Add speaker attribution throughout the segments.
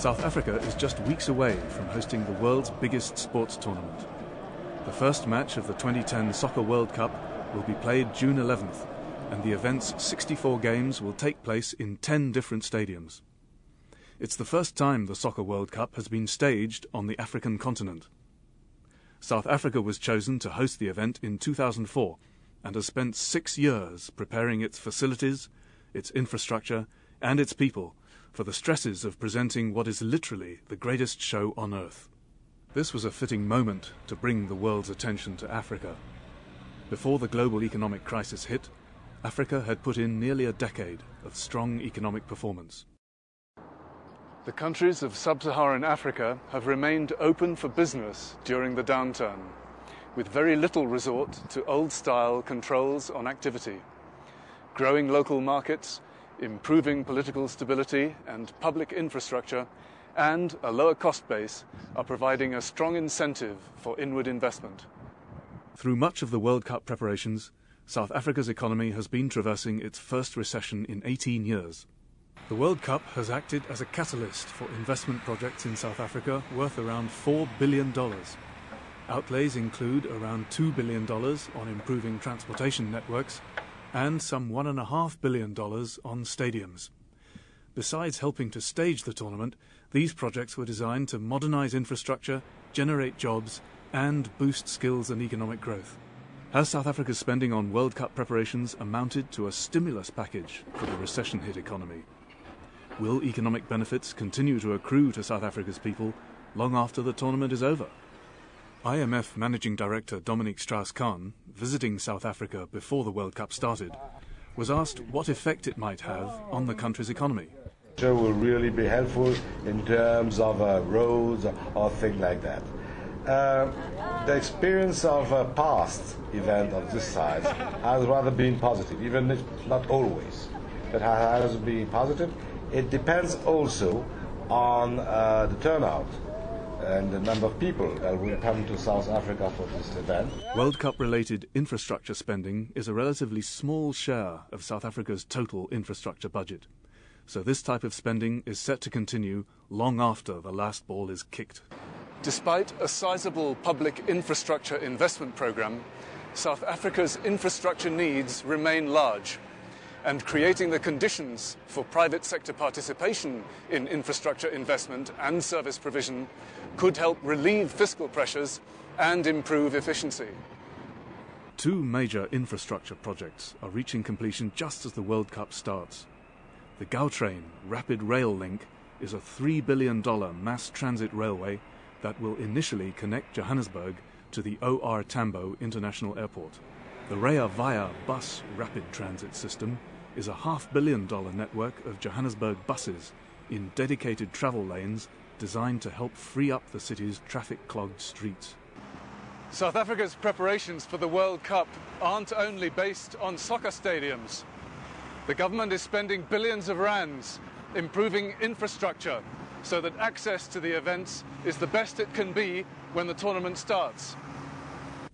Speaker 1: South Africa is just weeks away from hosting the world's biggest sports tournament. The first match of the 2010 Soccer World Cup will be played June 11th, and the event's 64 games will take place in 10 different stadiums. It's the first time the Soccer World Cup has been staged on the African continent. South Africa was chosen to host the event in 2004 and has spent 6 years preparing its facilities, its infrastructure, and its people for the stresses of presenting what is literally the greatest show on earth. This was a fitting moment to bring the world's attention to Africa. Before the global economic crisis hit, Africa had put in nearly a decade of strong economic performance. The countries of sub-Saharan Africa have remained open for business during the downturn, with very little resort to old-style controls on activity. Growing local markets, improving political stability and public infrastructure, and a lower cost base are providing a strong incentive for inward investment. Through much of the World Cup preparations, South Africa's economy has been traversing its first recession in 18 years. The World Cup has acted as a catalyst for investment projects in South Africa worth around $4 billion. Outlays include around $2 billion on improving transportation networks and some $1.5 billion on stadiums. Besides helping to stage the tournament, these projects were designed to modernize infrastructure, generate jobs, and boost skills and economic growth. Has South Africa's spending on World Cup preparations amounted to a stimulus package for the recession-hit economy? Will economic benefits continue to accrue to South Africa's people long after the tournament is over? IMF Managing Director Dominique Strauss-Kahn, visiting South Africa before the World Cup started, was asked what effect it might have on the country's economy.
Speaker 2: It will really be helpful in terms of roads or things like that. The experience of a past event of this size has rather been positive, even if not always, but has been positive. It depends also on the turnout and the number of people that will come to South Africa for this event.
Speaker 1: World Cup-related infrastructure spending is a relatively small share of South Africa's total infrastructure budget. So this type of spending is set to continue long after the last ball is kicked. Despite a sizable public infrastructure investment program, South Africa's infrastructure needs remain large, and creating the conditions for private sector participation in infrastructure investment and service provision could help relieve fiscal pressures and improve efficiency. 2 major infrastructure projects are reaching completion just as the World Cup starts. The Gautrain rapid rail link is a $3 billion mass transit railway that will initially connect Johannesburg to the OR Tambo International Airport. The Rea Vaya bus rapid transit system is a $500 million network of Johannesburg buses in dedicated travel lanes designed to help free up the city's traffic-clogged streets. South Africa's preparations for the World Cup aren't only based on soccer stadiums. The government is spending billions of rands improving infrastructure so that access to the events is the best it can be when the tournament starts.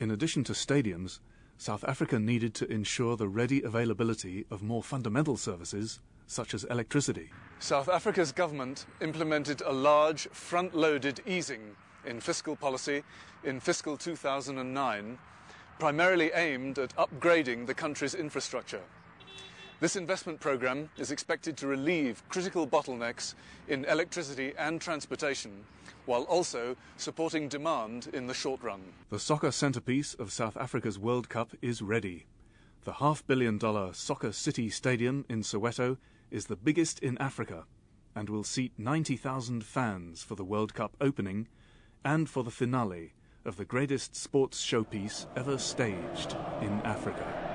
Speaker 1: In addition to stadiums, South Africa needed to ensure the ready availability of more fundamental services, such as electricity. South Africa's government implemented a large front-loaded easing in fiscal policy in fiscal 2009, primarily aimed at upgrading the country's infrastructure. This investment program is expected to relieve critical bottlenecks in electricity and transportation, while also supporting demand in the short run. The soccer centrepiece of South Africa's World Cup is ready. The $500 million Soccer City Stadium in Soweto is the biggest in Africa and will seat 90,000 fans for the World Cup opening and for the finale of the greatest sports showpiece ever staged in Africa.